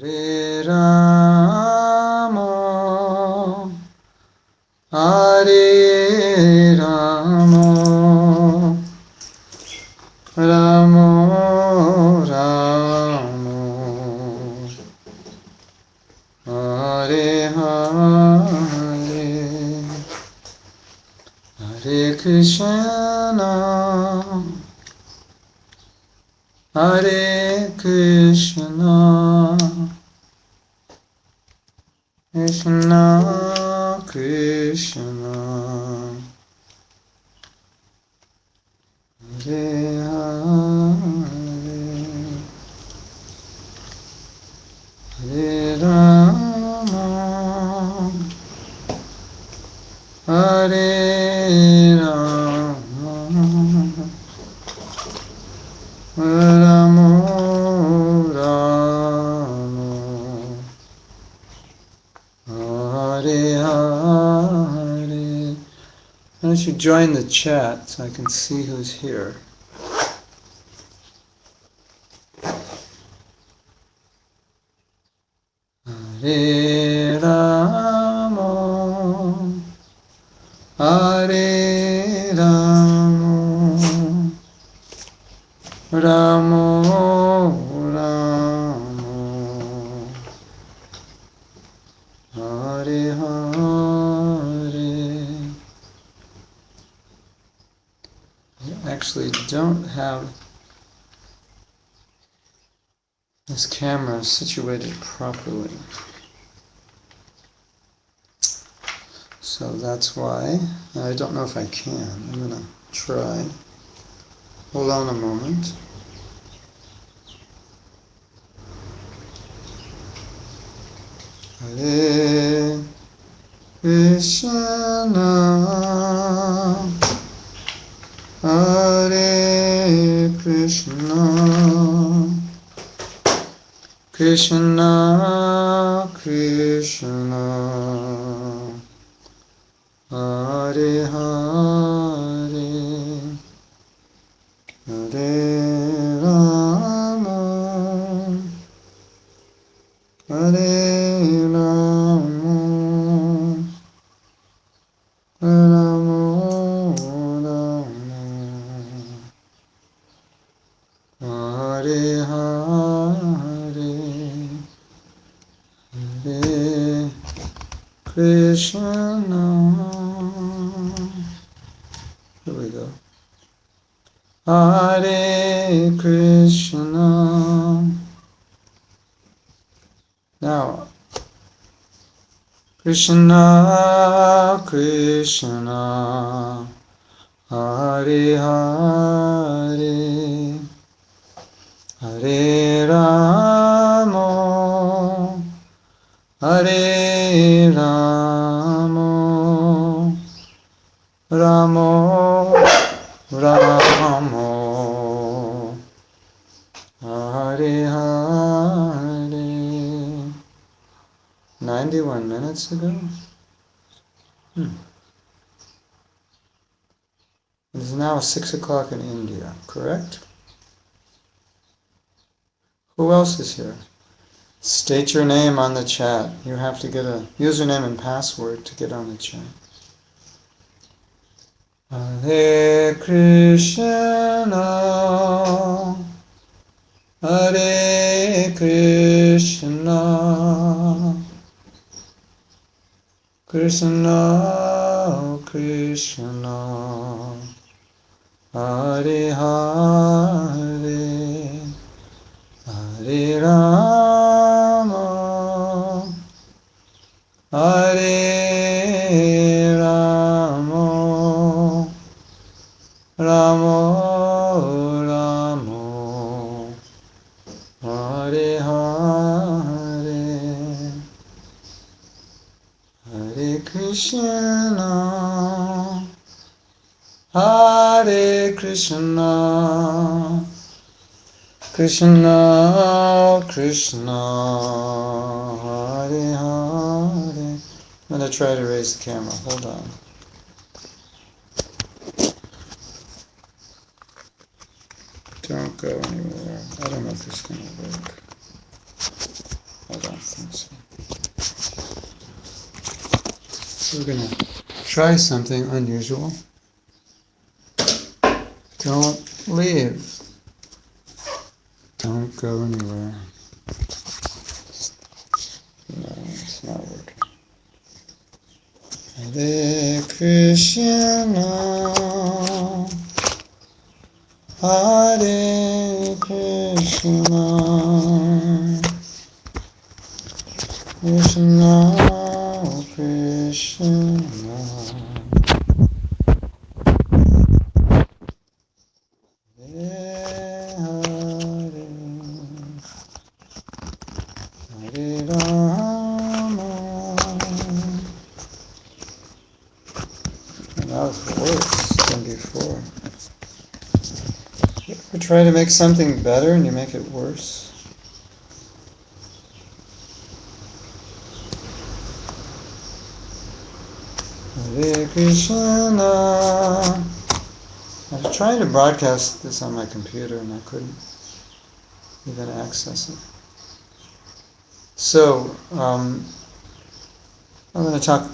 Hare Rama, Hare Rama, Rama Rama, Hare Hare, Hare Krishna, Hare Krishna, Krishna Krishna, Hare Hare, Hare Rama, Hare Rama, Rama Rama, Hare Hare. I should join the chat so I can see who's here. Hare Rama, Hare Rama, Rama Rama, Hare Hare. I actually don't have this camera situated properly, so that's why I don't know if I can. I'm gonna try. Hold on a moment. Hare Krishna, Hare Krishna, Krishna Krishna, Hare Hare, Hare Rama, Hare Rama, Rama Rama, Hare Hare, Hare Krishna. Here we go. Hare Krishna. Now, Krishna Krishna, Hare Hare, Hare Rama, Hare Rama, Rama Rama, Hare Hare. 91 minutes ago? It is now 6 o'clock in India, correct? Who else is here? State your name on the chat. You have to get a username and password to get on the chat. Hare Krishna, Hare Krishna, Krishna Krishna, Hare Hare, Hare Rama, Hare Rama, Rama Rama, Hare Hare, Hare Krishna, Hare Krishna, Krishna Krishna, Hare Hare. I'm going to try to raise the camera. Hold on. Don't go anywhere. I don't know if this is going to work. We're going to try something unusual. Don't leave. Don't go anywhere. No, it's not working. Hare Krishna, Hare Krishna, Krishna Krishna, Hare Hare, Hare Rama. And that was worse than before. You ever try to make something better and you make it worse? Hare Krishna. I was trying to broadcast this on my computer and I couldn't even access it. So, I'm going to talk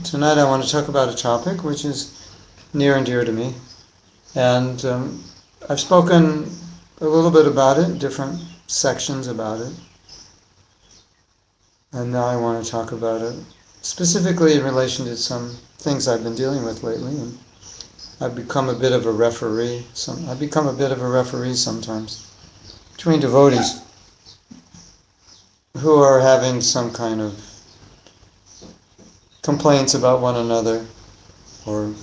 tonight I want to talk about a topic which is near and dear to me. And I've spoken a little bit about it, different sections about it. And now I want to talk about it specifically in relation to some things I've been dealing with lately. And I've become a bit of a referee. Sometimes between devotees who are having some kind of complaints about one another, or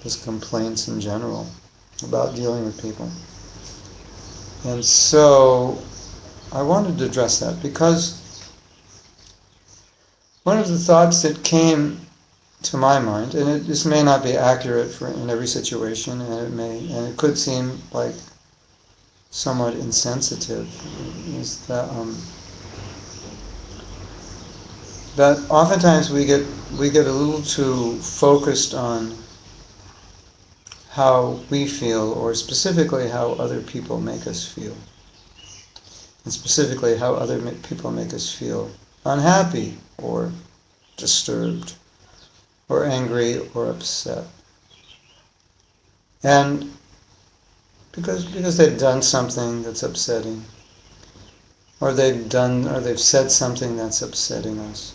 just complaints in general about dealing with people. And so I wanted to address that because one of the thoughts that came to my mind, and this may not be accurate in every situation, and it could seem like somewhat insensitive, is that that oftentimes we get a little too focused on how we feel, or specifically how other people make us feel, and specifically how other people make us feel unhappy or disturbed or angry or upset. And because they've done something that's upsetting, or they've said something that's upsetting us.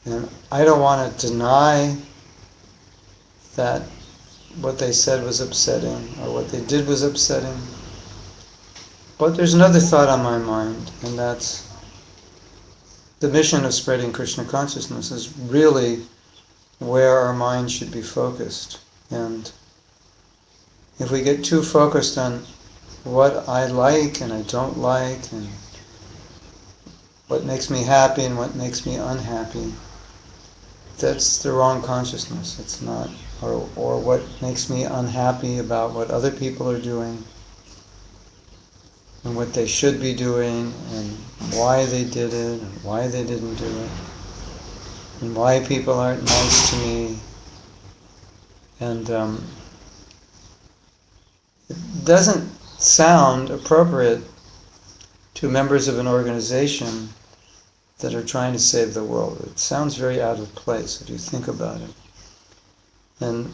And I don't want to deny that what they said was upsetting or what they did was upsetting. But there's another thought on my mind, and that's the mission of spreading Krishna consciousness is really where our mind should be focused. And if we get too focused on what I like and I don't like, and what makes me happy and what makes me unhappy, that's the wrong consciousness. It's not, or what makes me unhappy about what other people are doing and what they should be doing and why they did it and why they didn't do it and why people aren't nice to me. And it doesn't sound appropriate to members of an organization that are trying to save the world. It sounds very out of place if you think about it. And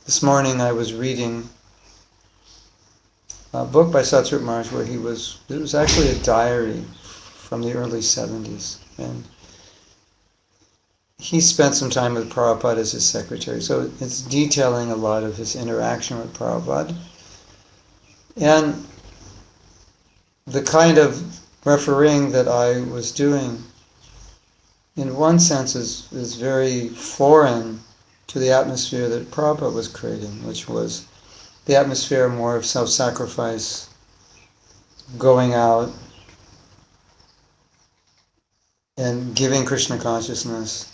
this morning I was reading a book by Satsrup Maharaj where it was actually a diary from the early 70s. And he spent some time with Prabhupada as his secretary, so it's detailing a lot of his interaction with Prabhupada. And the kind of refereeing that I was doing, in one sense, is very foreign to the atmosphere that Prabhupada was creating, which was the atmosphere more of self-sacrifice, going out and giving Krishna consciousness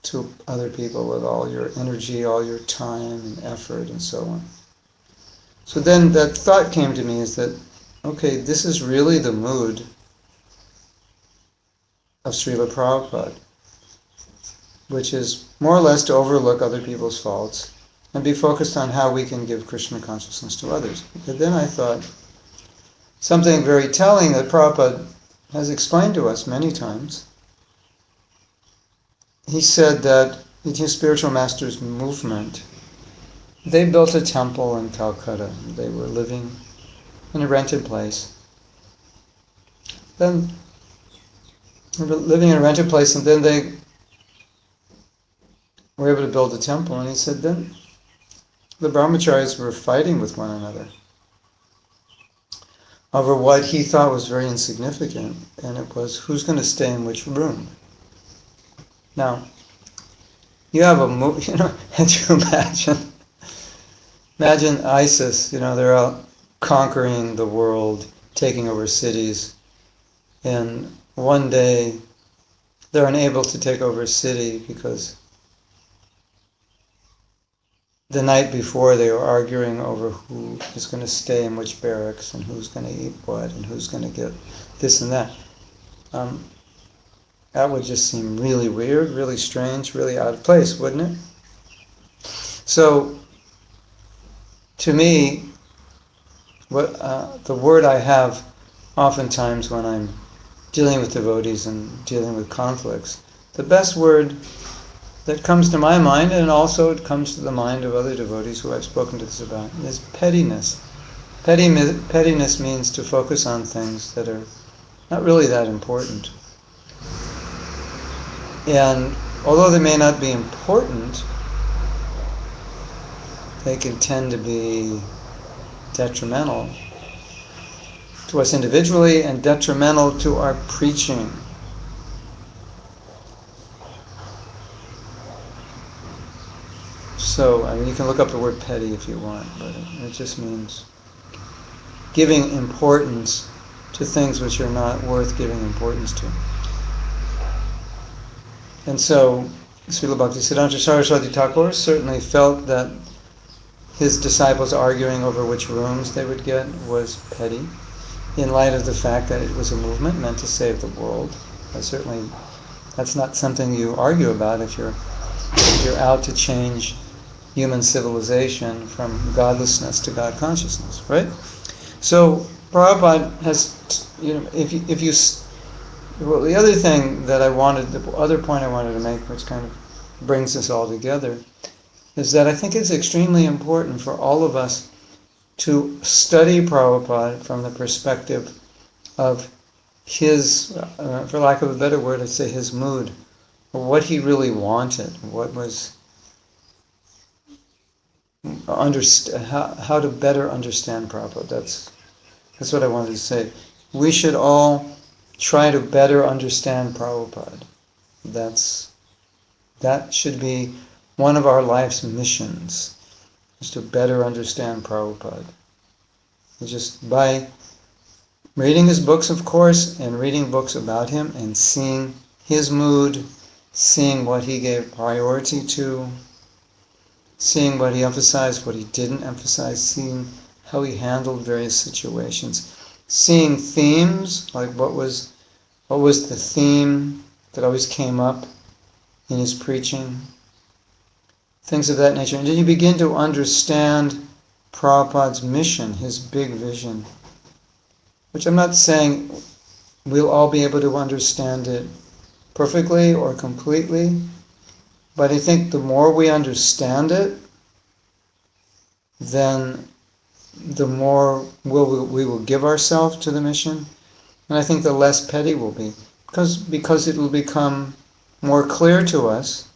to other people with all your energy, all your time and effort and so on. So then that thought came to me, is that, okay, this is really the mood of Srila Prabhupada, which is more or less to overlook other people's faults and be focused on how we can give Krishna consciousness to others. But then I thought, something very telling that Prabhupada has explained to us many times. He said that in his spiritual master's movement, they built a temple in Calcutta. They were living in a rented place. Then they were living in a rented place, and then they were able to build a temple. And he said then the brahmacharis were fighting with one another over what he thought was very insignificant, and it was who's going to stay in which room. Now, you have and you imagine ISIS, they're out conquering the world, taking over cities, and one day they're unable to take over a city because the night before they were arguing over who is going to stay in which barracks and who's going to eat what and who's going to get this and that. That would just seem really weird, really strange, really out of place, wouldn't it? So, to me, the word I have oftentimes when I'm dealing with devotees and dealing with conflicts, the best word that comes to my mind, and also it comes to the mind of other devotees who I've spoken to this about, is pettiness. Pettiness means to focus on things that are not really that important. And although they may not be important, they can tend to be detrimental to us individually and detrimental to our preaching. So, you can look up the word petty if you want, but it just means giving importance to things which are not worth giving importance to. And so, Srila Bhaktisiddhanta Saraswati Thakur certainly felt that his disciples arguing over which rooms they would get was petty, in light of the fact that it was a movement meant to save the world. That's not something you argue about if you're out to change human civilization from godlessness to God consciousness, right? So Prabhupada has, the other thing that the other point I wanted to make, which kind of brings this all together, is that I think it's extremely important for all of us to study Prabhupada from the perspective of his, for lack of a better word, I'd say his mood, or what he really wanted, what was, how to better understand Prabhupada. That's what I wanted to say. We should all try to better understand Prabhupada. That should be one of our life's missions, is to better understand Prabhupada. Just by reading his books, of course, and reading books about him and seeing his mood, seeing what he gave priority to, seeing what he emphasized, what he didn't emphasize, seeing how he handled various situations, seeing themes, like what was the theme that always came up in his preaching, things of that nature. And then you begin to understand Prabhupada's mission, his big vision, which I'm not saying we'll all be able to understand it perfectly or completely, but I think the more we understand it, then the more we will give ourselves to the mission, and I think the less petty we'll be, because it will become more clear to us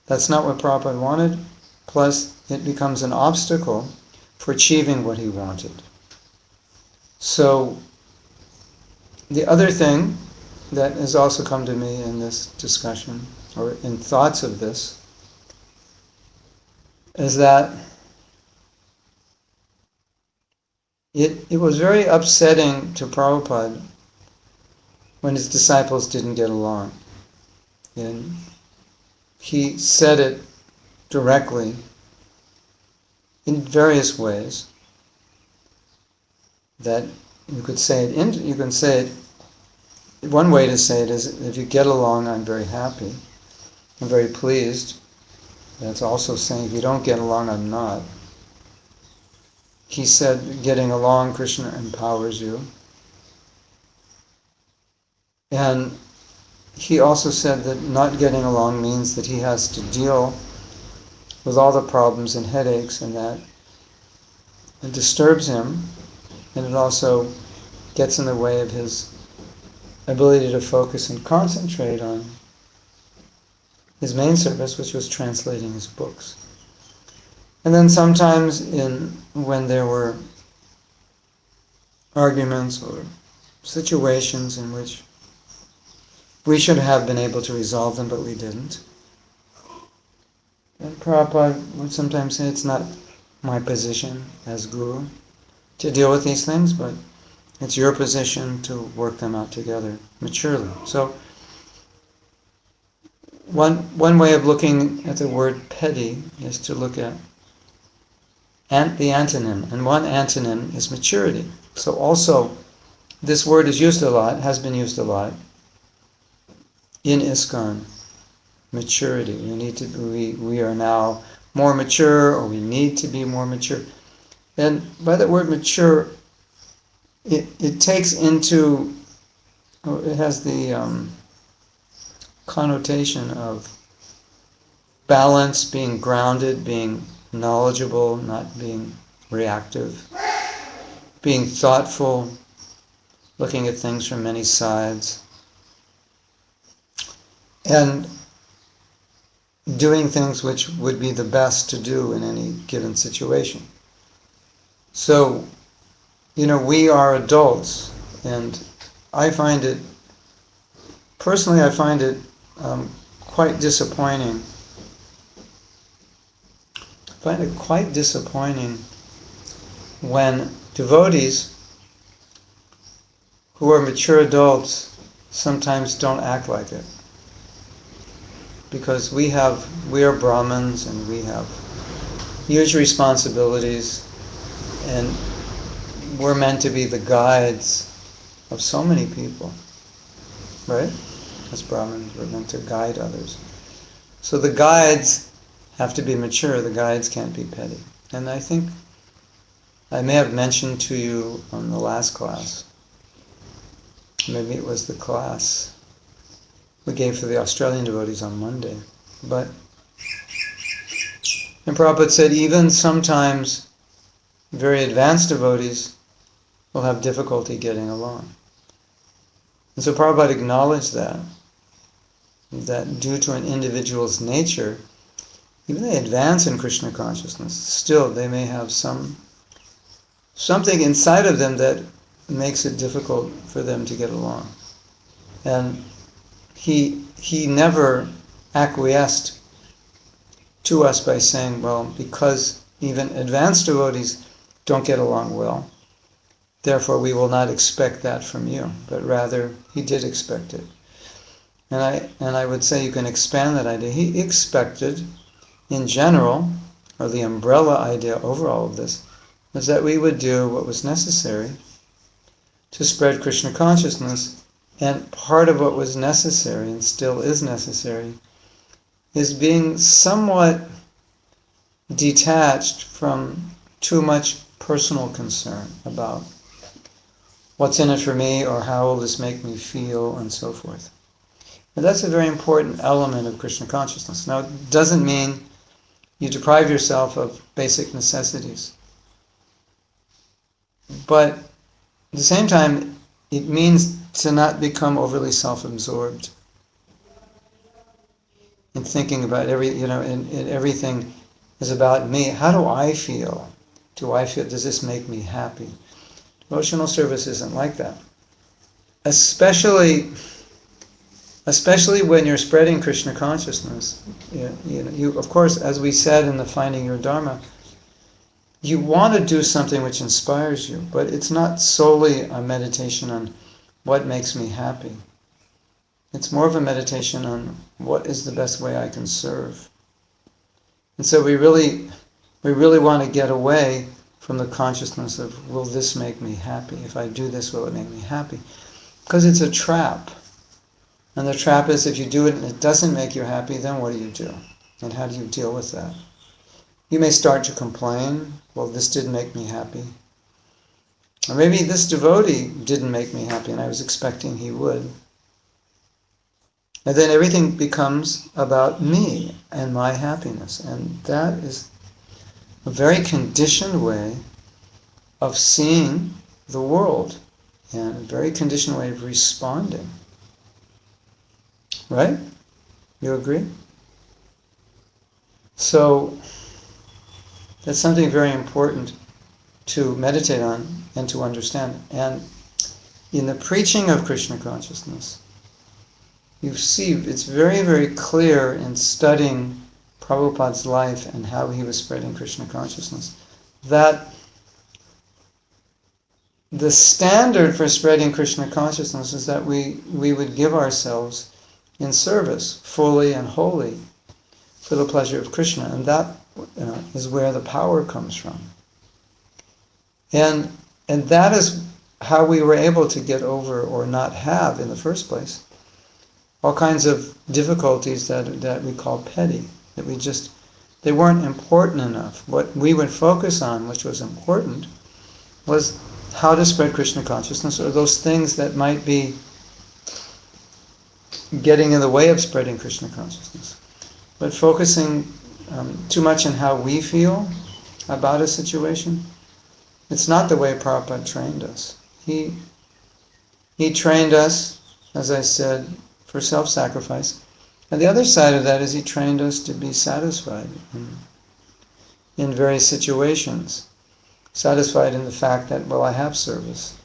that's not what Prabhupada wanted, plus it becomes an obstacle for achieving what he wanted. So the other thing that has also come to me in this discussion, or in thoughts of this, is that it was very upsetting to Prabhupada when his disciples didn't get along. And he said it directly in various ways, that you can say it, one way to say it is, if you get along, I'm very happy, I'm very pleased. That's also saying, if you don't get along, I'm not. he said getting along, Krishna empowers you. And he also said that not getting along means that he has to deal with all the problems and headaches, and that it disturbs him, and it also gets in the way of his ability to focus and concentrate on his main service, which was translating his books. And then sometimes when there were arguments or situations in which we should have been able to resolve them, but we didn't. And Prabhupada would sometimes say, it's not my position as guru to deal with these things, but it's your position to work them out together maturely. So one way of looking at the word petty is to look at the antonym, and one antonym is maturity. So also, this word is used a lot, has been used a lot in ISKCON. Maturity. We are now more mature, or we need to be more mature. And by that word mature, it takes into, it has the connotation of balance, being grounded, being knowledgeable, not being reactive, being thoughtful, looking at things from many sides, and doing things which would be the best to do in any given situation. So, we are adults, and personally I find it quite disappointing. I find it quite disappointing when devotees who are mature adults sometimes don't act like it. Because we are Brahmins, and we have huge responsibilities, and we're meant to be the guides of so many people, right? As Brahmins, we're meant to guide others. So the guides have to be mature, the guides can't be petty. And I think I may have mentioned to you on the last class, maybe it was the class we gave for the Australian devotees on Monday. And Prabhupada said even sometimes very advanced devotees will have difficulty getting along. And so Prabhupada acknowledged that due to an individual's nature, even they advance in Krishna consciousness, still they may have something inside of them that makes it difficult for them to get along. And he never acquiesced to us by saying, well, because even advanced devotees don't get along well, therefore we will not expect that from you. But rather, he did expect it. And I would say you can expand that idea. He expected, in general, or the umbrella idea over all of this, was that we would do what was necessary to spread Krishna consciousness. And part of what was necessary, and still is necessary, is being somewhat detached from too much personal concern about what's in it for me, or how will this make me feel, and so forth. And that's a very important element of Krishna consciousness. Now, it doesn't mean you deprive yourself of basic necessities. But at the same time, it means to not become overly self-absorbed in thinking about everything is about me. How do I feel? Does this make me happy? Devotional service isn't like that. Especially when you're spreading Krishna consciousness. You, of course, as we said in the Finding Your Dharma, you want to do something which inspires you, but it's not solely a meditation on what makes me happy. It's more of a meditation on what is the best way I can serve. And so we really want to get away from the consciousness of, will this make me happy? If I do this, will it make me happy? Because it's a trap. And the trap is, if you do it and it doesn't make you happy, then what do you do? And how do you deal with that? You may start to complain, well, this didn't make me happy. Or maybe this devotee didn't make me happy and I was expecting he would. And then everything becomes about me and my happiness. And that is a very conditioned way of seeing the world and a very conditioned way of responding. Right? You agree? So that's something very important to meditate on and to understand. And in the preaching of Krishna consciousness, you see it's very, very clear in studying Prabhupada's life and how he was spreading Krishna consciousness that the standard for spreading Krishna consciousness is that we would give ourselves in service fully and wholly for the pleasure of Krishna, and that is where the power comes from. And that is how we were able to get over or not have in the first place all kinds of difficulties that we call petty, that they weren't important enough. What we would focus on, which was important, was how to spread Krishna consciousness, or those things that might be getting in the way of spreading Krishna consciousness. But focusing too much on how we feel about a situation, it's not the way Prabhupada trained us. He trained us, as I said, for self-sacrifice. And the other side of that is he trained us to be satisfied in various situations. Satisfied in the fact that, well, I have service.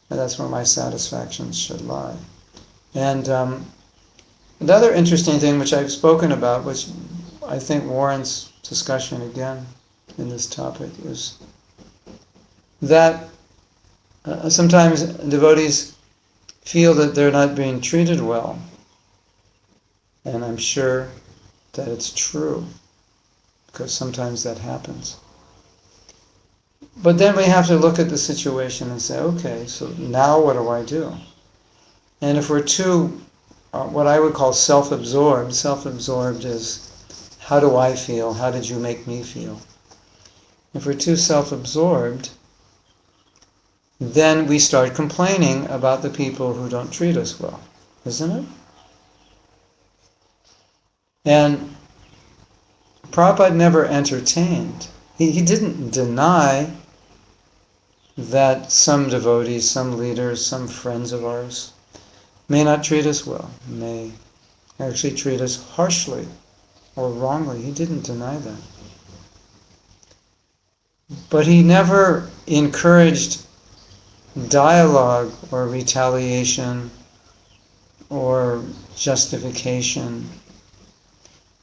And that's where my satisfaction should lie. And the other interesting thing which I've spoken about, which I think warrants discussion again in this topic, is that sometimes devotees feel that they're not being treated well. And I'm sure that it's true, because sometimes that happens. But then we have to look at the situation and say, okay, so now what do I do? And if we're too, what I would call self-absorbed is, how do I feel? How did you make me feel? If we're too self-absorbed, then we start complaining about the people who don't treat us well, isn't it? And Prabhupada never entertained. He didn't deny that some devotees, some leaders, some friends of ours may not treat us well, may actually treat us harshly or wrongly. He didn't deny that. But he never encouraged dialogue or retaliation or justification.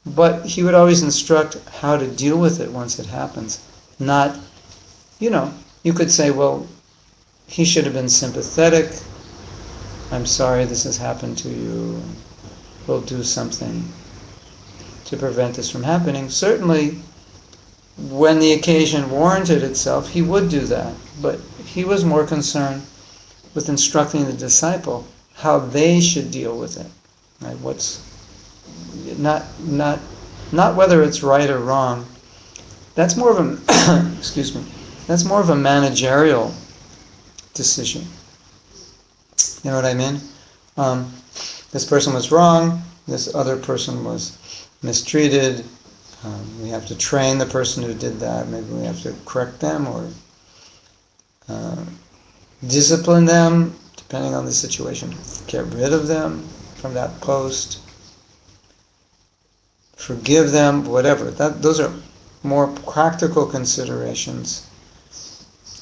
But he would always instruct how to deal with it once it happens. Not, you could say, well, he should have been sympathetic. I'm sorry this has happened to you. We'll do something to prevent this from happening. Certainly, when the occasion warranted itself, he would do that. But he was more concerned with instructing the disciple how they should deal with it. Right? Not whether it's right or wrong. That's more of a excuse me. That's more of a managerial decision. You know what I mean? This person was wrong. This other person was mistreated. We have to train the person who did that. Maybe we have to correct them or discipline them, depending on the situation. Get rid of them from that post. Forgive them, whatever. Those are more practical considerations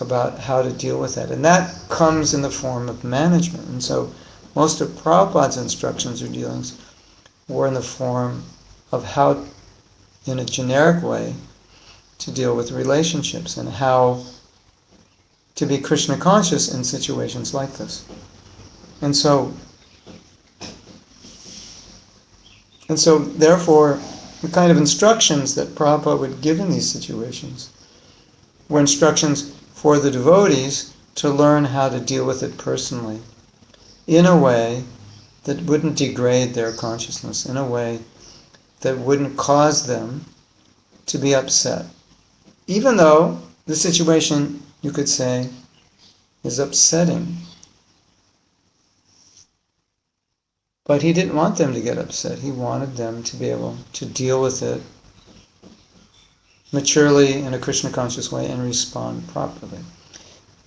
about how to deal with that. And that comes in the form of management. And so most of Prabhupada's instructions or dealings were in the form of how, in a generic way, to deal with relationships and how to be Krishna conscious in situations like this. And so therefore, the kind of instructions that Prabhupada would give in these situations were instructions for the devotees to learn how to deal with it personally, in a way that wouldn't degrade their consciousness, in a way that wouldn't cause them to be upset. Even though the situation, you could say, is upsetting. But he didn't want them to get upset. He wanted them to be able to deal with it maturely in a Krishna conscious way and respond properly.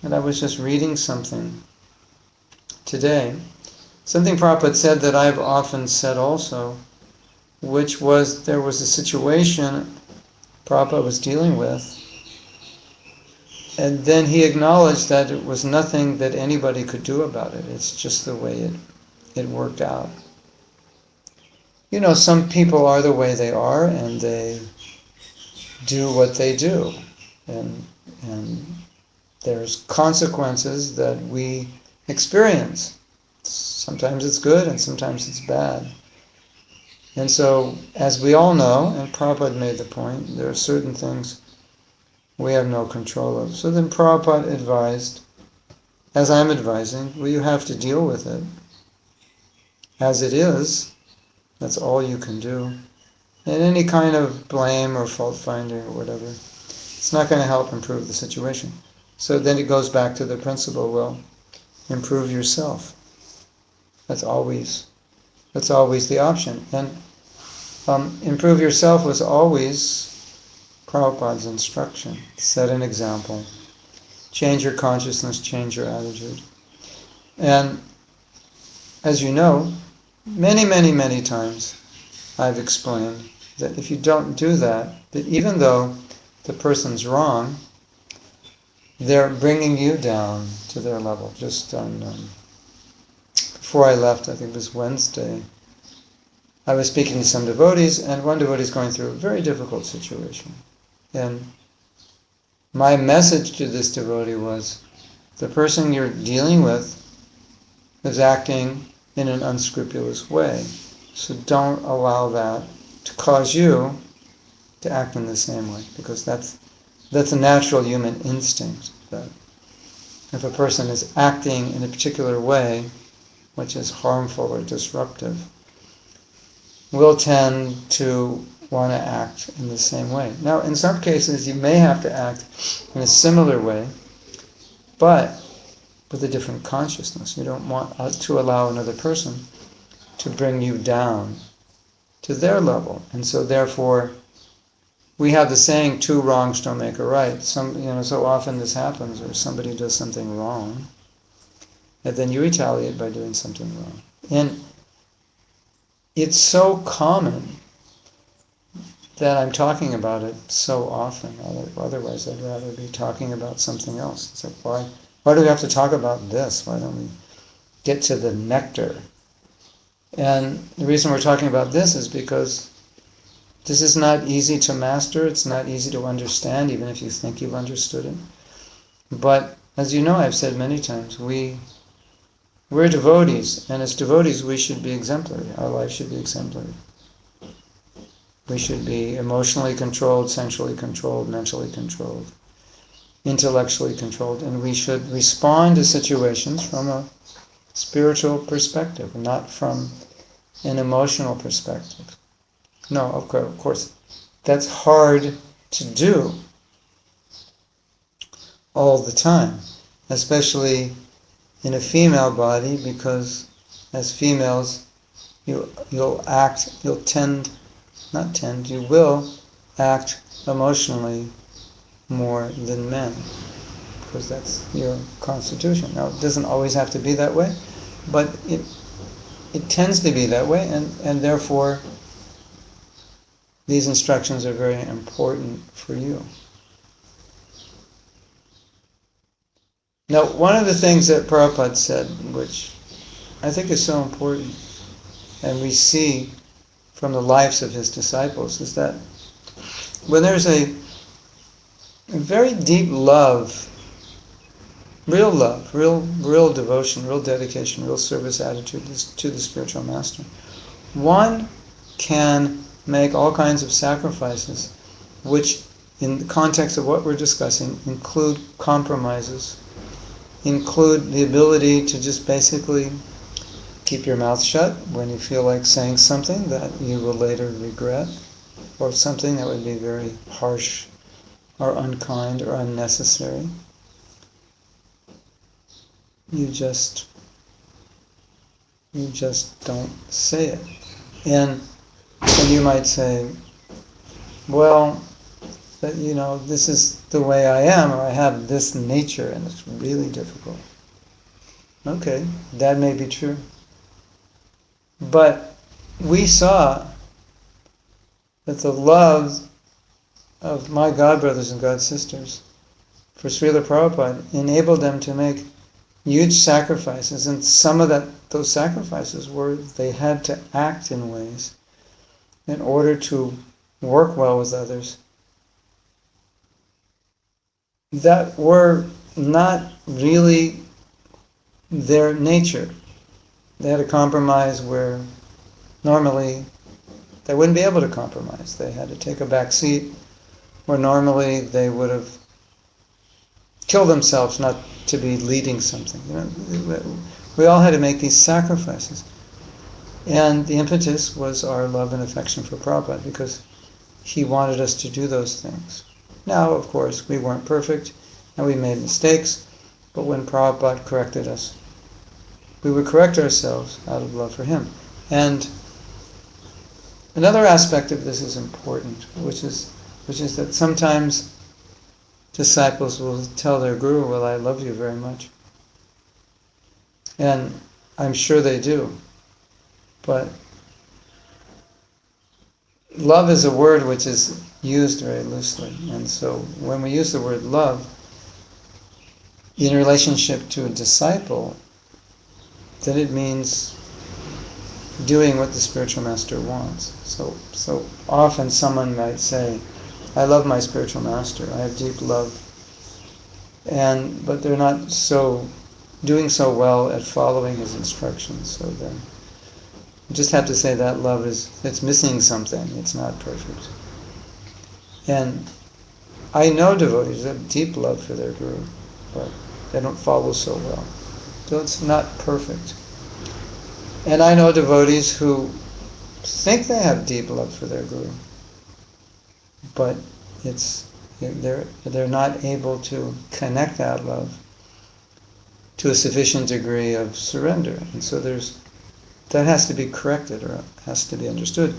And I was just reading something today, something Prabhupada said that I've often said also, which was there was a situation Prabhupada was dealing with, and then he acknowledged that it was nothing that anybody could do about it. It's just the way it worked out. You know, some people are the way they are, and they do what they do. And there's consequences that we experience. Sometimes it's good and sometimes it's bad. And so, as we all know, and Prabhupada made the point, there are certain things we have no control of. So then Prabhupada advised, as I'm advising, well, you have to deal with it. As it is, that's all you can do. And any kind of blame or fault-finding or whatever, it's not going to help improve the situation. So then it goes back to the principle, well, improve yourself. That's always the option. And improve yourself was always Prabhupada's instruction. Set an example. Change your consciousness, change your attitude. And as you know, many, many, many times I've explained that if you don't do that, that even though the person's wrong, they're bringing you down to their level. Just on before I left, I think it was Wednesday, I was speaking to some devotees, and one devotee is going through a very difficult situation. And my message to this devotee was, the person you're dealing with is acting in an unscrupulous way. So don't allow that to cause you to act in the same way, because that's a natural human instinct, that if a person is acting in a particular way which is harmful or disruptive, we'll tend to want to act in the same way. Now, in some cases, you may have to act in a similar way, but with a different consciousness. You don't want to allow another person to bring you down to their level. And so therefore, we have the saying, two wrongs don't make a right. So often this happens, where somebody does something wrong, and then you retaliate by doing something wrong. And it's so common that I'm talking about it so often. Otherwise, I'd rather be talking about something else. It's like, why do we have to talk about this? Why don't we get to the nectar? And the reason we're talking about this is because this is not easy to master. It's not easy to understand, even if you think you've understood it. But as you know, I've said many times, we're devotees, and as devotees we should be exemplary. Our life should be exemplary. We should be emotionally controlled, sensually controlled, mentally controlled, intellectually controlled, and we should respond to situations from a spiritual perspective, not from an emotional perspective. No, of course, that's hard to do all the time, especially in a female body, because as females, you will act emotionally more than men, because that's your constitution. Now, it doesn't always have to be that way, but it tends to be that way, and therefore these instructions are very important for you. Now, one of the things that Prabhupada said, which I think is so important, and we see from the lives of his disciples, is that when there's a very deep love, real devotion, real dedication, real service attitude to the spiritual master, one can make all kinds of sacrifices, which in the context of what we're discussing include compromises, include the ability to just basically keep your mouth shut when you feel like saying something that you will later regret, or something that would be very harsh or unkind or unnecessary, you just don't say it. And you might say, well, but this is the way I am, or I have this nature, and it's really difficult. Okay, that may be true. But we saw that the love of my God brothers and God sisters for Srila Prabhupada enabled them to make huge sacrifices, and some of those sacrifices were they had to act in ways in order to work well with others that were not really their nature. They had to compromise where normally they wouldn't be able to compromise. They had to take a back seat where normally they would have killed themselves not to be leading something. We all had to make these sacrifices. And the impetus was our love and affection for Prabhupada, because he wanted us to do those things. Now, of course, we weren't perfect, and we made mistakes, but when Prabhupada corrected us, we would correct ourselves out of love for him. And another aspect of this is important, which is that sometimes disciples will tell their guru, well, I love you very much. And I'm sure they do. But love is a word which is used very loosely. And so when we use the word love in relationship to a disciple, then it means doing what the spiritual master wants. So often someone might say, I love my spiritual master, I have deep love, but they're not doing so well at following his instructions. So then you just have to say that love it's missing something, it's not perfect. And I know devotees that have deep love for their guru, but they don't follow so well. So it's not perfect. And I know devotees who think they have deep love for their guru, but they're not able to connect that love to a sufficient degree of surrender. And so that has to be corrected, or has to be understood.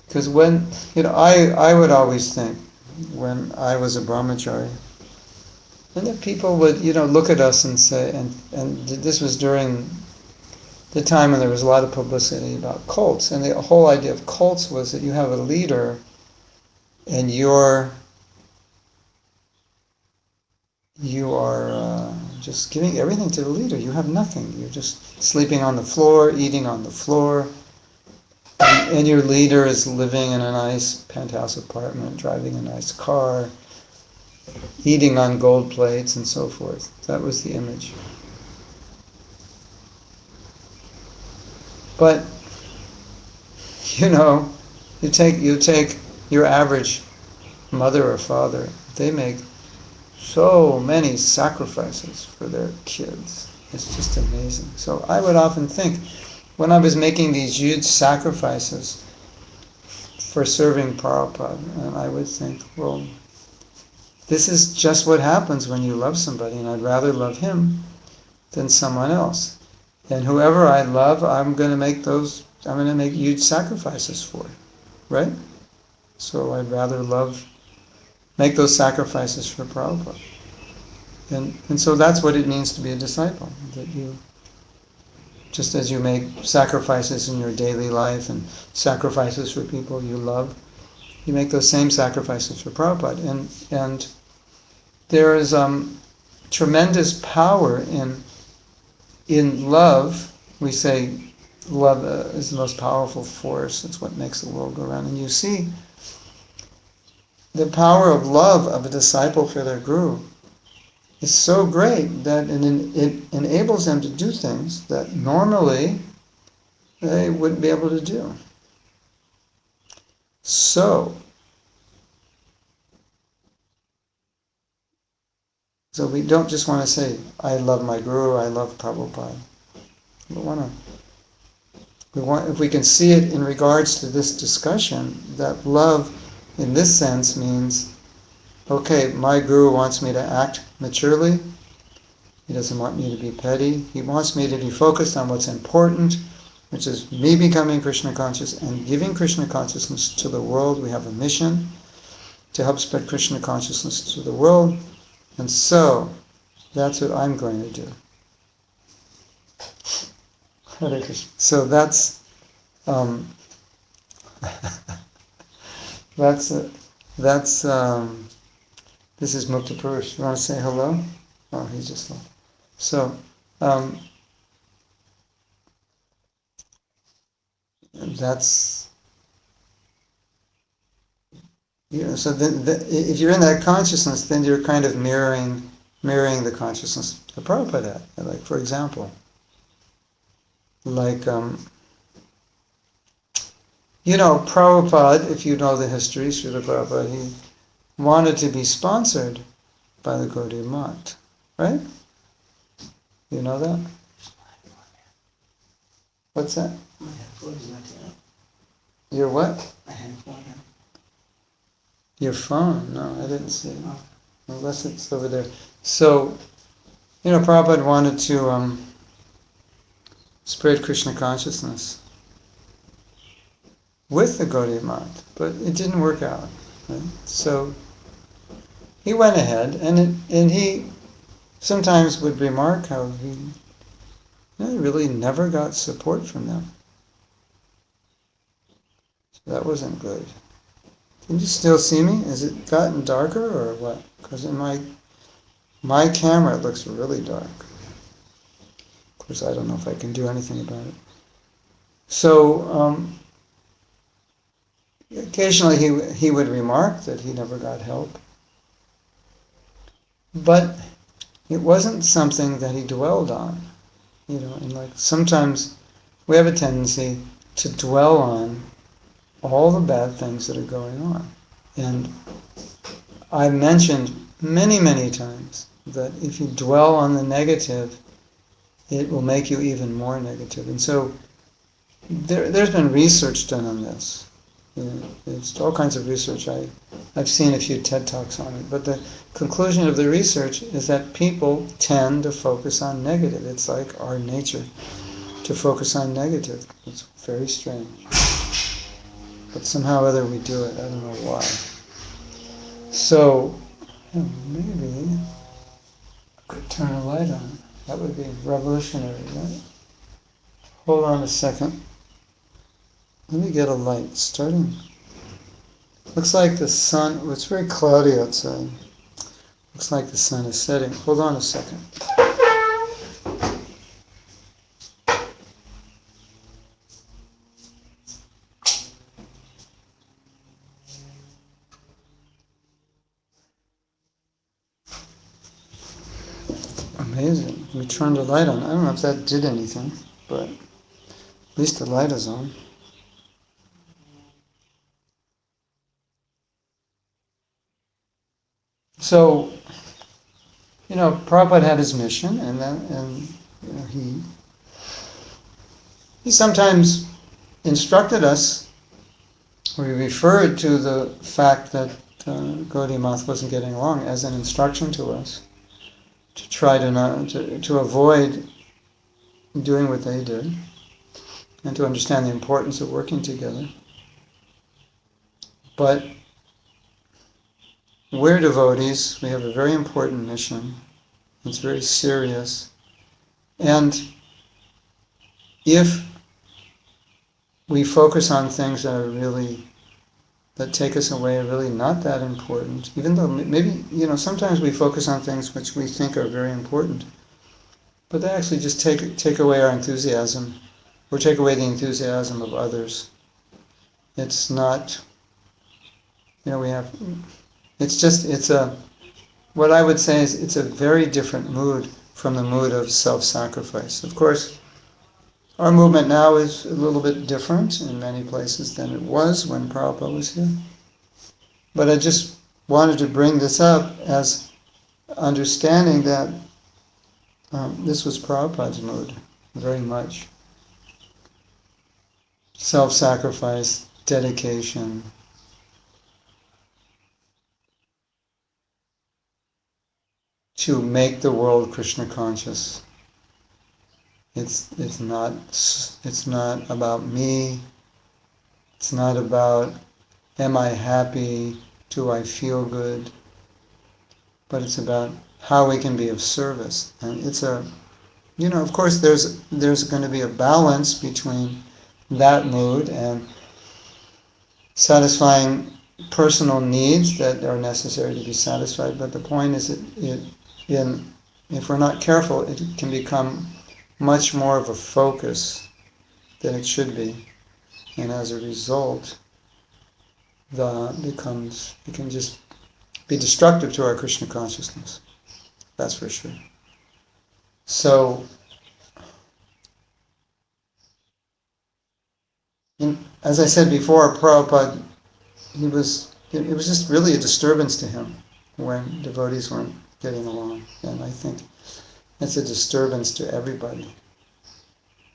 Because when, I would always think, when I was a brahmachari, and that people would, look at us and say, and this was during the time when there was a lot of publicity about cults, and the whole idea of cults was that you have a leader, and you are just giving everything to the leader. You have nothing. You're just sleeping on the floor, eating on the floor, and your leader is living in a nice penthouse apartment, driving a nice car, eating on gold plates, and so forth. That was the image. But you take your average mother or father. They make so many sacrifices for their kids. It's just amazing. So I would often think, when I was making these huge sacrifices for serving Prabhupada, and I would think, well, this is just what happens when you love somebody, and I'd rather love him than someone else. And whoever I love, I'm going to make huge sacrifices for, right? So I'd rather make those sacrifices for Prabhupada. And so that's what it means to be a disciple, that just as you make sacrifices in your daily life and sacrifices for people you love, you make those same sacrifices for Prabhupada. And there is tremendous power in love. We say love is the most powerful force. It's what makes the world go round. And you see the power of love of a disciple for their guru is so great that it enables them to do things that normally they wouldn't be able to do. So we don't just want to say, I love my guru, I love Prabhupada. if we can see it in regards to this discussion, that love in this sense means, okay, my guru wants me to act maturely. He doesn't want me to be petty. He wants me to be focused on what's important, which is me becoming Krishna conscious and giving Krishna consciousness to the world. We have a mission to help spread Krishna consciousness to the world. And so, that's what I'm going to do. Hare Krishna. So that's this is Mukta Purush. You want to say hello? Oh, he just left. So that's, so then if you're in that consciousness, then you're kind of mirroring the consciousness that Prabhupada had. Like, for example, like Prabhupada, if you know the history, Srila Prabhupada, he wanted to be sponsored by the Gaudiya Math, right? You know that? What's that? Your what? Your phone? No, I didn't see it. Unless it's over there. So, Prabhupada wanted to spread Krishna consciousness with the Gaudiya Math, but it didn't work out. Right? So he went ahead, and he sometimes would remark how he really never got support from them. So that wasn't good. Can you still see me? Has it gotten darker or what? Because in my camera it looks really dark. Of course, I don't know if I can do anything about it. So occasionally he would remark that he never got help. But it wasn't something that he dwelled on. And like sometimes we have a tendency to dwell on all the bad things that are going on. And I mentioned many, many times that if you dwell on the negative, it will make you even more negative. And so there's been research done on this. There's all kinds of research. I've seen a few TED Talks on it. But the conclusion of the research is that people tend to focus on negative. It's like our nature to focus on negative. It's very strange. But somehow or other we do it. I don't know why. So, maybe I could turn a light on. That would be revolutionary, right? Hold on a second. Let me get a light. Starting. Looks like the sun, it's very cloudy outside. Looks like the sun is setting. Hold on a second. Amazing. We turned the light on. I don't know if that did anything, but at least the light is on. So, Prabhupada had his mission, and he sometimes instructed us, or he referred to the fact that Gaudiya Math wasn't getting along as an instruction to us to try to avoid doing what they did, and to understand the importance of working together. But we're devotees. We have a very important mission. It's very serious. And if we focus on things that take us away, are really not that important, even though maybe, sometimes we focus on things which we think are very important, but they actually just take away our enthusiasm, or take away the enthusiasm of others. It's not, what I would say is it's a very different mood from the mood of self-sacrifice. Of course, our movement now is a little bit different in many places than it was when Prabhupada was here. But I just wanted to bring this up as understanding that this was Prabhupada's mood, very much. self-sacrifice, dedication, to make the world Krishna conscious. It's not about me. It's not about am I happy, do I feel good, but it's about how we can be of service. And it's of course there's going to be a balance between that mood and satisfying personal needs that are necessary to be satisfied. But the point is if we're not careful, it can become much more of a focus than it should be. And as a result, it can just be destructive to our Krishna consciousness. That's for sure. So, as I said before, Prabhupada, it was just really a disturbance to him when devotees weren't getting along. And I think it's a disturbance to everybody.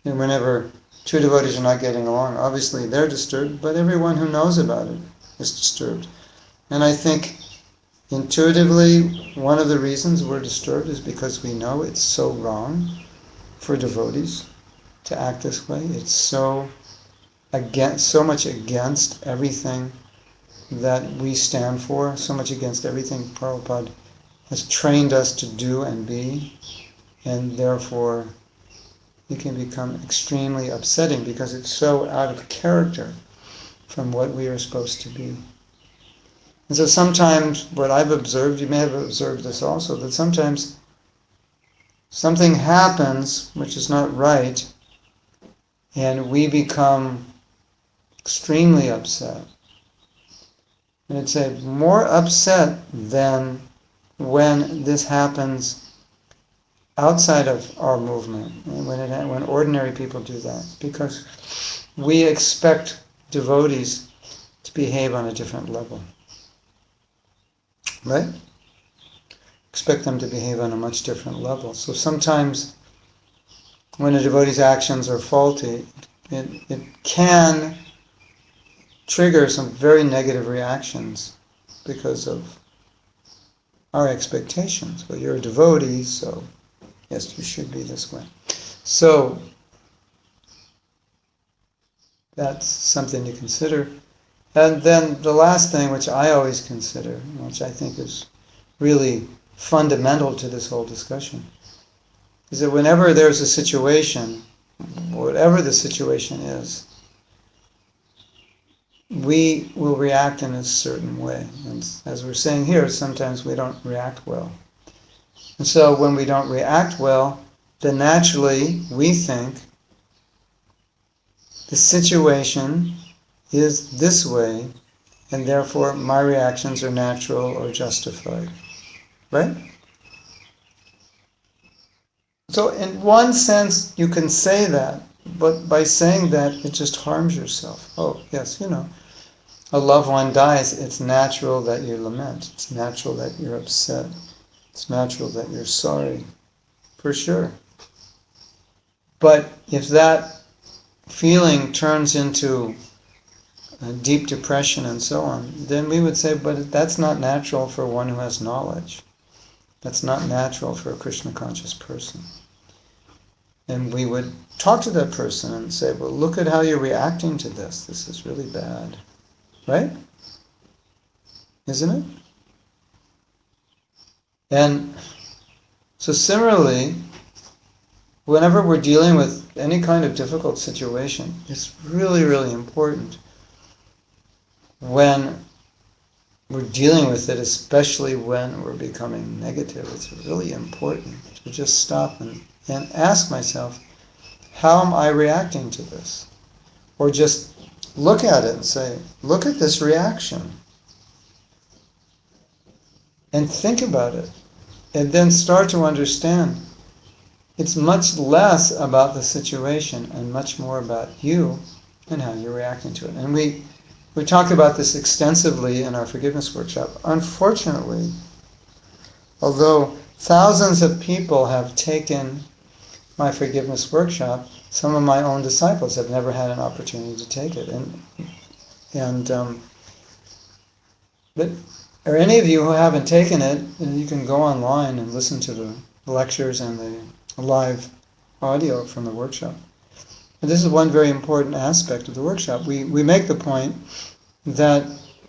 And whenever two devotees are not getting along, obviously they're disturbed, but everyone who knows about it is disturbed. And I think intuitively, one of the reasons we're disturbed is because we know it's so wrong for devotees to act this way. It's so much against everything that we stand for, so much against everything Prabhupada has trained us to do and be, and therefore it can become extremely upsetting because it's so out of character from what we are supposed to be. And so sometimes what I've observed, you may have observed this also, that sometimes something happens which is not right and we become extremely upset. And it's more upset than when this happens outside of our movement, and when ordinary people do that, because we expect devotees to behave on a different level, right? Expect them to behave on a much different level. So sometimes when a devotee's actions are faulty, it can trigger some very negative reactions because of our expectations. Well, you're a devotee, so yes, you should be this way. So that's something to consider. And then the last thing, which I always consider, which I think is really fundamental to this whole discussion, is that whenever there's a situation, whatever the situation is, we will react in a certain way. And as we're saying here, sometimes we don't react well. And so when we don't react well, then naturally we think the situation is this way, and therefore my reactions are natural or justified. Right? So in one sense you can say that, but by saying that it just harms yourself. Oh, yes, a loved one dies, it's natural that you lament. It's natural that you're upset. It's natural that you're sorry, for sure. But if that feeling turns into a deep depression and so on, then we would say, but that's not natural for one who has knowledge. That's not natural for a Krishna conscious person. And we would talk to that person and say, well, look at how you're reacting to this. This is really bad. Right? Isn't it? And so similarly, whenever we're dealing with any kind of difficult situation, it's really, really important when we're dealing with it, especially when we're becoming negative. It's really important to just stop and ask myself, how am I reacting to this? Or just look at it and say, look at this reaction. And think about it. And then start to understand it's much less about the situation and much more about you and how you're reacting to it. And we talk about this extensively in our forgiveness workshop. Unfortunately, although thousands of people have taken my forgiveness workshop, Some of my own disciples have never had an opportunity to take it, but or any of you who haven't taken it, you can go online and listen to the lectures and the live audio from the workshop. And this is one very important aspect of the workshop. We make the point that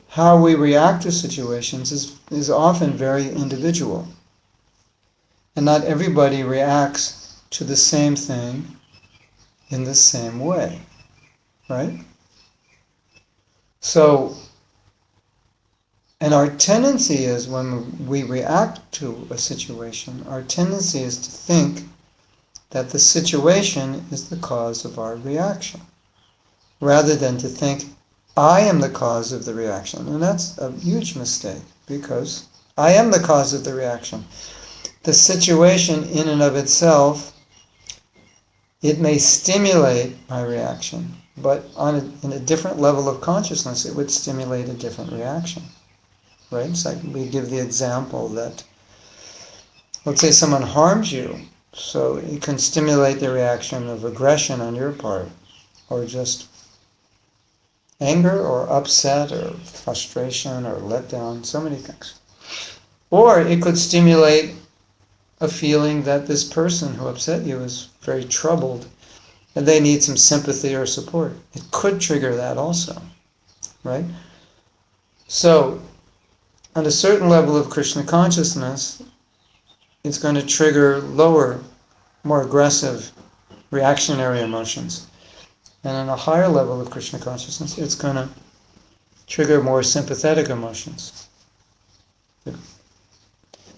how we react to situations is often very individual. And not everybody reacts to the same thing in the same way, right? So, and our tendency is when we react to a situation, our tendency is to think that the situation is the cause of our reaction, rather than to think, I am the cause of the reaction. And that's a huge mistake, because I am the cause of the reaction. The situation in and of itself, it may stimulate my reaction, but in a different level of consciousness, it would stimulate a different reaction. Right? It's like we give the example that, let's say someone harms you, so it can stimulate the reaction of aggression on your part, or just anger, or upset, or frustration, or letdown, so many things. Or it could stimulate a feeling that this person who upset you is very troubled, and they need some sympathy or support. It could trigger that also, right? So, on a certain level of Krishna consciousness, it's going to trigger lower, more aggressive, reactionary emotions. And on a higher level of Krishna consciousness, it's going to trigger more sympathetic emotions.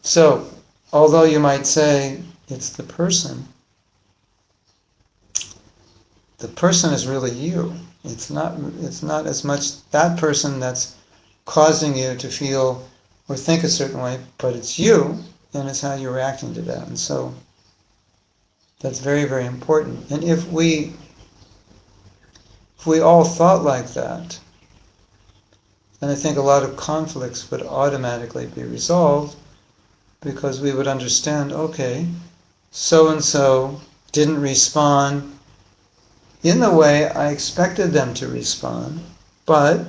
So, although you might say it's the person is really you. It's not as much that person that's causing you to feel or think a certain way, but it's you, and it's how you're reacting to that. And so that's very, very important. And if we all thought like that, then I think a lot of conflicts would automatically be resolved, because we would understand, okay, so-and-so didn't respond in the way I expected them to respond, but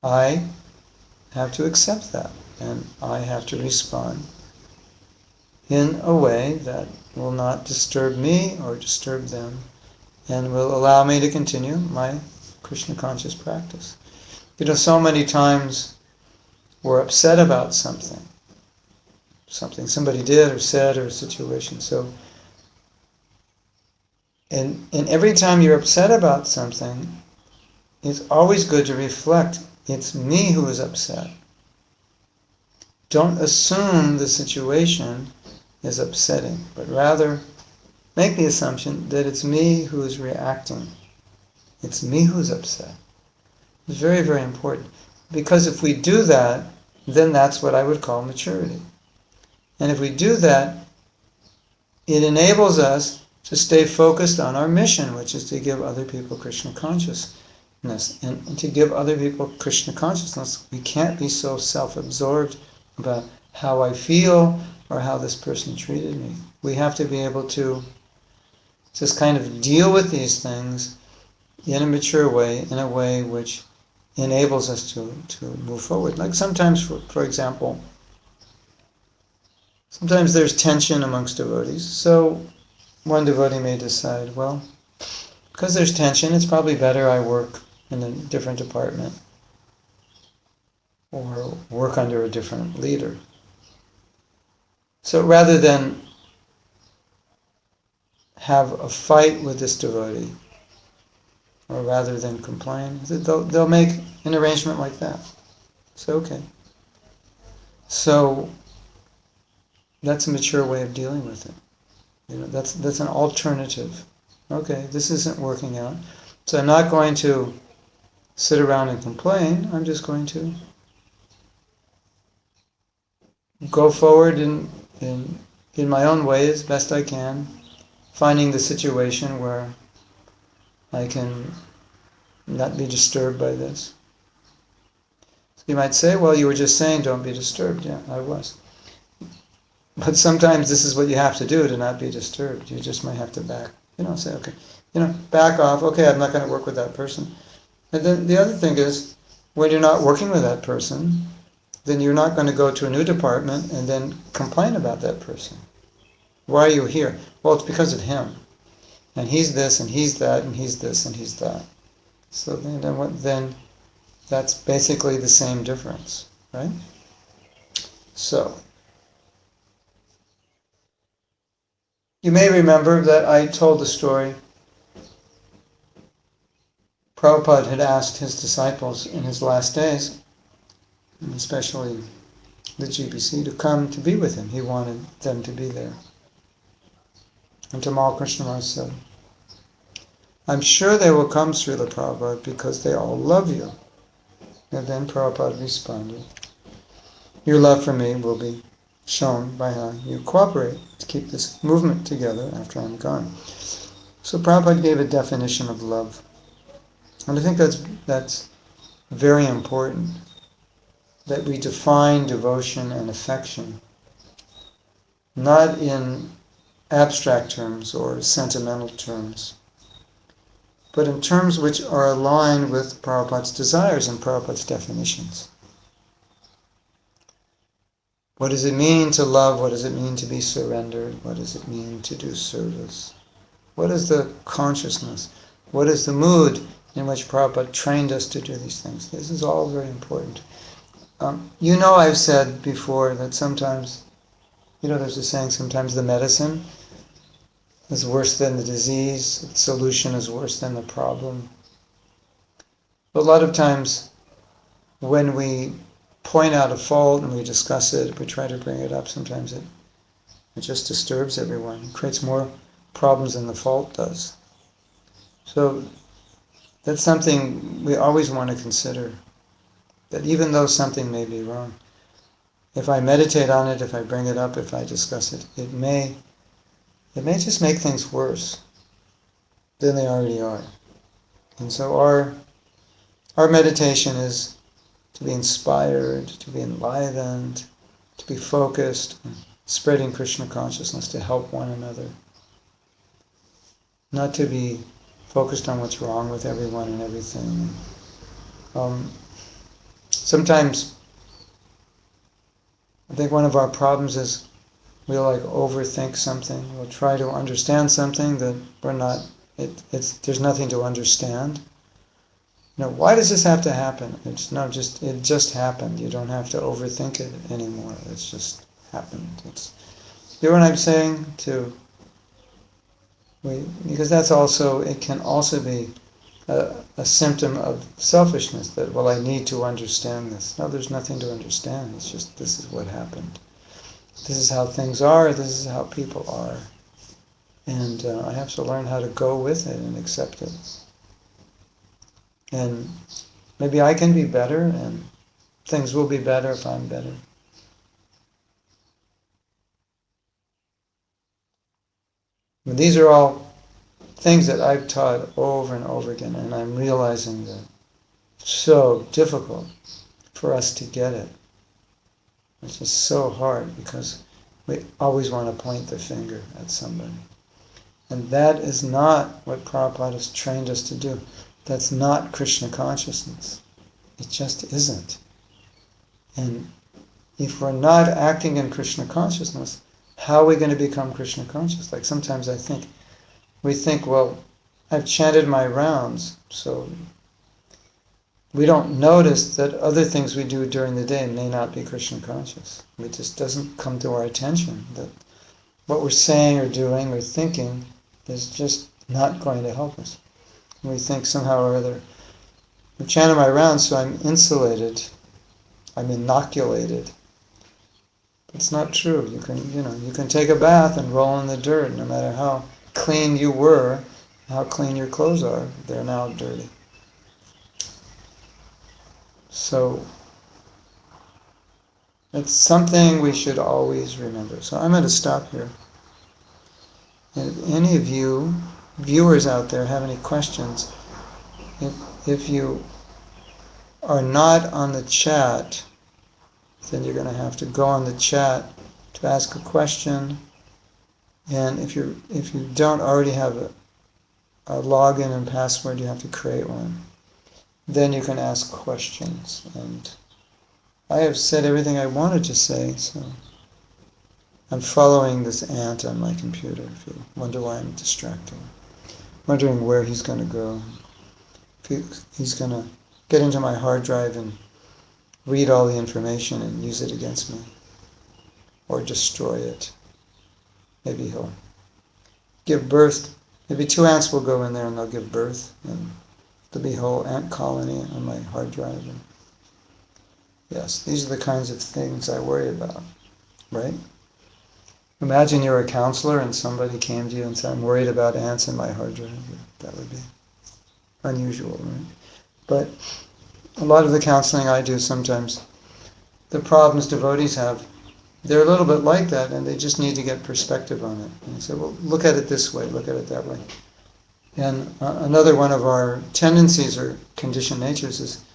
I have to accept that, and I have to respond in a way that will not disturb me or disturb them, and will allow me to continue my Krishna conscious practice. So many times we're upset about something somebody did or said, or a situation. So, and every time you're upset about something, it's always good to reflect, it's me who is upset. Don't assume the situation is upsetting, but rather make the assumption that it's me who is reacting. It's me who's upset. It's very, very important. Because if we do that, then that's what I would call maturity. And if we do that, it enables us to stay focused on our mission, which is to give other people Krishna consciousness. And to give other people Krishna consciousness, we can't be so self-absorbed about how I feel or how this person treated me. We have to be able to just kind of deal with these things in a mature way, in a way which enables us to move forward. Like sometimes, for example, sometimes there's tension amongst devotees. So one devotee may decide, well, because there's tension, it's probably better I work in a different department or work under a different leader. So rather than have a fight with this devotee, or rather than complain, they'll make an arrangement like that. It's okay. So that's a mature way of dealing with it. That's an alternative. Okay, this isn't working out, so I'm not going to sit around and complain. I'm just going to go forward in my own way as best I can, finding the situation where I can not be disturbed by this. So you might say, well, you were just saying don't be disturbed. Yeah, I was. But sometimes this is what you have to do to not be disturbed. You just might have to say, okay, back off. Okay, I'm not going to work with that person. And then the other thing is, when you're not working with that person, then you're not going to go to a new department and then complain about that person. Why are you here? Well, it's because of him. And he's this, and he's that, and he's this, and he's that. So then that's basically the same difference, right? So, you may remember that I told the story. Prabhupada had asked his disciples in his last days, and especially the GBC, to come to be with him. He wanted them to be there. And Tamal Krishnamurti said, I'm sure they will come, Srila Prabhupada, because they all love you. And then Prabhupada responded, your love for me will be shown by how you cooperate to keep this movement together after I'm gone. So Prabhupada gave a definition of love. And I think that's very important, that we define devotion and affection not in abstract terms or sentimental terms, but in terms which are aligned with Prabhupada's desires and Prabhupada's definitions. What does it mean to love? What does it mean to be surrendered? What does it mean to do service? What is the consciousness? What is the mood in which Prabhupada trained us to do these things? This is all very important. I've said before that sometimes, there's a saying, sometimes the medicine is worse than the disease, the solution is worse than the problem. But a lot of times when we point out a fault and we discuss it, we try to bring it up, sometimes it just disturbs everyone. It creates more problems than the fault does. So that's something we always want to consider, that even though something may be wrong, if I meditate on it, if I bring it up, if I discuss it, it may just make things worse than they already are. And so our meditation is to be inspired, to be enlivened, to be focused, spreading Krishna consciousness, to help one another. Not to be focused on what's wrong with everyone and everything. Sometimes I think one of our problems is we'll overthink something. We'll try to understand something that we're not. There's nothing to understand. Why does this have to happen? It just happened. You don't have to overthink it anymore. It's just happened. You know what I'm saying? Because it can also be a symptom of selfishness, that, well, I need to understand this. No, there's nothing to understand. It's just, this is what happened. This is how things are. This is how people are. And I have to learn how to go with it and accept it. And maybe I can be better, and things will be better if I'm better. And these are all things that I've taught over and over again, and I'm realizing that it's so difficult for us to get it. It's just so hard because we always want to point the finger at somebody. And that is not what Prabhupada has trained us to do. That's not Krishna consciousness. It just isn't. And if we're not acting in Krishna consciousness, how are we going to become Krishna conscious? Sometimes we think, well, I've chanted my rounds, so we don't notice that other things we do during the day may not be Krishna conscious. It just doesn't come to our attention that what we're saying or doing or thinking is just not going to help us. We think somehow or other, I'm chanting my rounds, so I'm insulated, I'm inoculated. It's not true. You can take a bath and roll in the dirt, no matter how clean you were, how clean your clothes are, they're now dirty. So it's something we should always remember. So I'm going to stop here. And if any of you viewers out there have any questions, if you are not on the chat, then you're going to have to go on the chat to to ask a question. And if you don't already have a login and password, you have to create one. Then you can ask questions. And I have said everything I wanted to say, so I'm following this ant on my computer, if you wonder why I'm distracted. Wondering where he's going to go. If he's going to get into my hard drive and read all the information and use it against me, or destroy it. Maybe he'll give birth. Maybe 2 ants will go in there and they'll give birth, and there'll be a whole ant colony on my hard drive. And yes, these are the kinds of things I worry about, right? Imagine you're a counselor and somebody came to you and said, I'm worried about ants in my hard drive. That would be unusual, right? But a lot of the counseling I do sometimes, the problems devotees have, they're a little bit like that, and they just need to get perspective on it. And I say, well, look at it this way, look at it that way. And another one of our tendencies or conditioned natures is,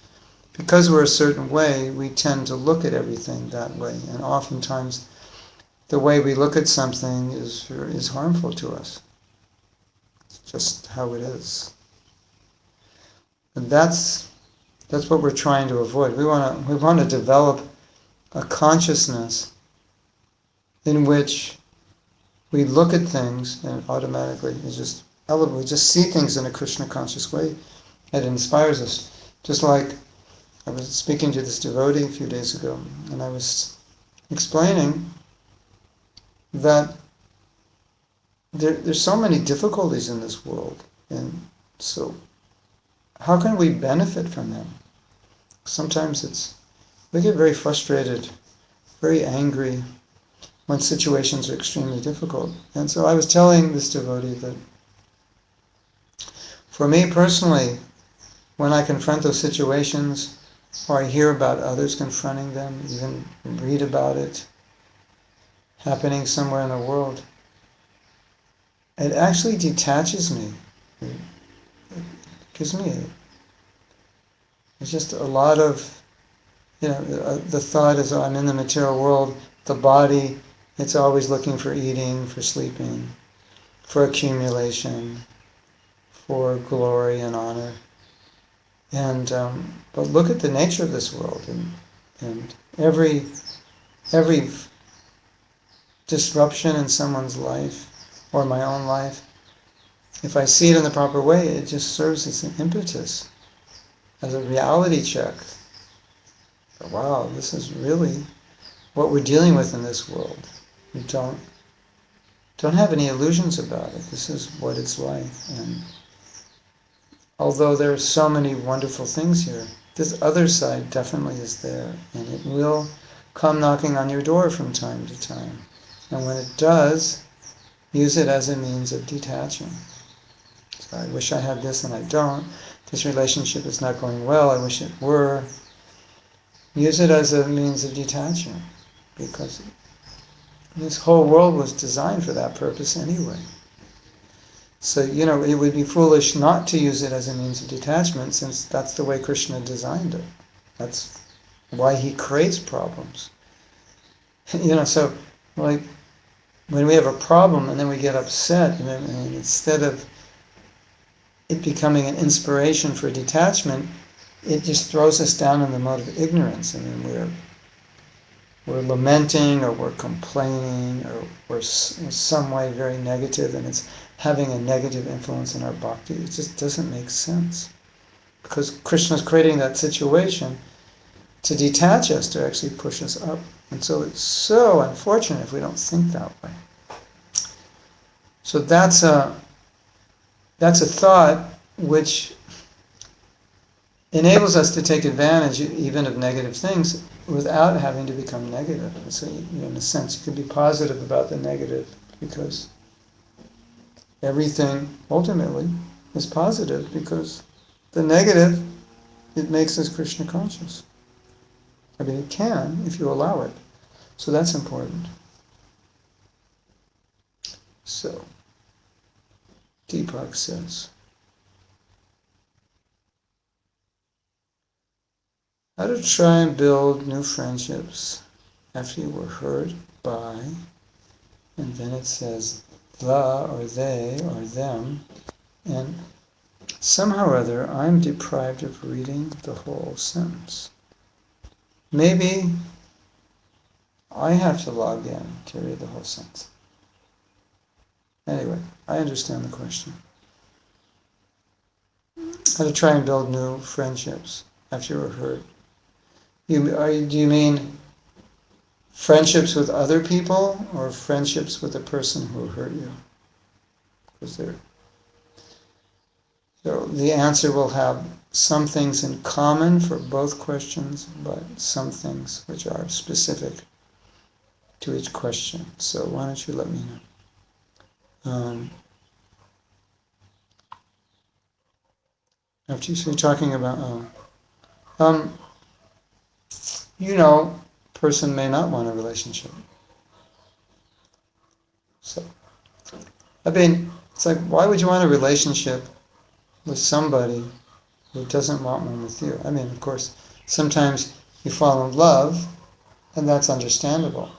because we're a certain way, we tend to look at everything that way. And oftentimes, the way we look at something is harmful to us. It's just how it is. And that's what we're trying to avoid. We want to develop a consciousness in which we look at things and automatically we just see things in a Krishna conscious way. It inspires us. Just like I was speaking to this devotee a few days ago, and I was explaining that there's so many difficulties in this world, and so how can we benefit from them? Sometimes we get very frustrated, very angry when situations are extremely difficult. And so I was telling this devotee that for me personally, when I confront those situations, or I hear about others confronting them, even read about it happening somewhere in the world, it actually detaches me. It gives me it's just a lot of, the thought is, oh, I'm in the material world, the body, it's always looking for eating, for sleeping, for accumulation, for glory and honor. And but look at the nature of this world, and every disruption in someone's life or my own life, if I see it in the proper way, it just serves as an impetus, as a reality check. Wow, this is really what we're dealing with in this world. We don't have any illusions about it. This is what it's like. And although there are so many wonderful things here, this other side definitely is there, and it will come knocking on your door from time to time. And when it does, use it as a means of detaching. So I wish I had this and I don't. This relationship is not going well, I wish it were. Use it as a means of detaching, because this whole world was designed for that purpose anyway. So, it would be foolish not to use it as a means of detachment, since that's the way Krishna designed it. That's why he creates problems. So, like, when we have a problem and then we get upset, and instead of it becoming an inspiration for detachment, it just throws us down in the mode of ignorance, and then we're lamenting, or we're complaining, or we're in some way very negative, and it's having a negative influence in our bhakti. It just doesn't make sense, because Krishna's creating that situation to detach us, to actually push us up. And so it's so unfortunate if we don't think that way. So that's a thought which enables us to take advantage even of negative things without having to become negative. So in a sense, you could be positive about the negative, because everything ultimately is positive, because the negative, it makes us Krishna conscious. I mean, it can if you allow it. So that's important. So, Deepak says, how to try and build new friendships after you were hurt by, and then it says the or they or them, and somehow or other I'm deprived of reading the whole sentence. Maybe I have to log in to read the whole sentence. Anyway, I understand the question. How to try and build new friendships after you were hurt. Do you mean friendships with other people or friendships with the person who hurt you? So the answer will have some things in common for both questions, but some things which are specific to each question. So why don't you let me know? After you're talking about, person may not want a relationship. So, it's like, why would you want a relationship with somebody who doesn't want one with you? Of course, sometimes you fall in love, and that's understandable.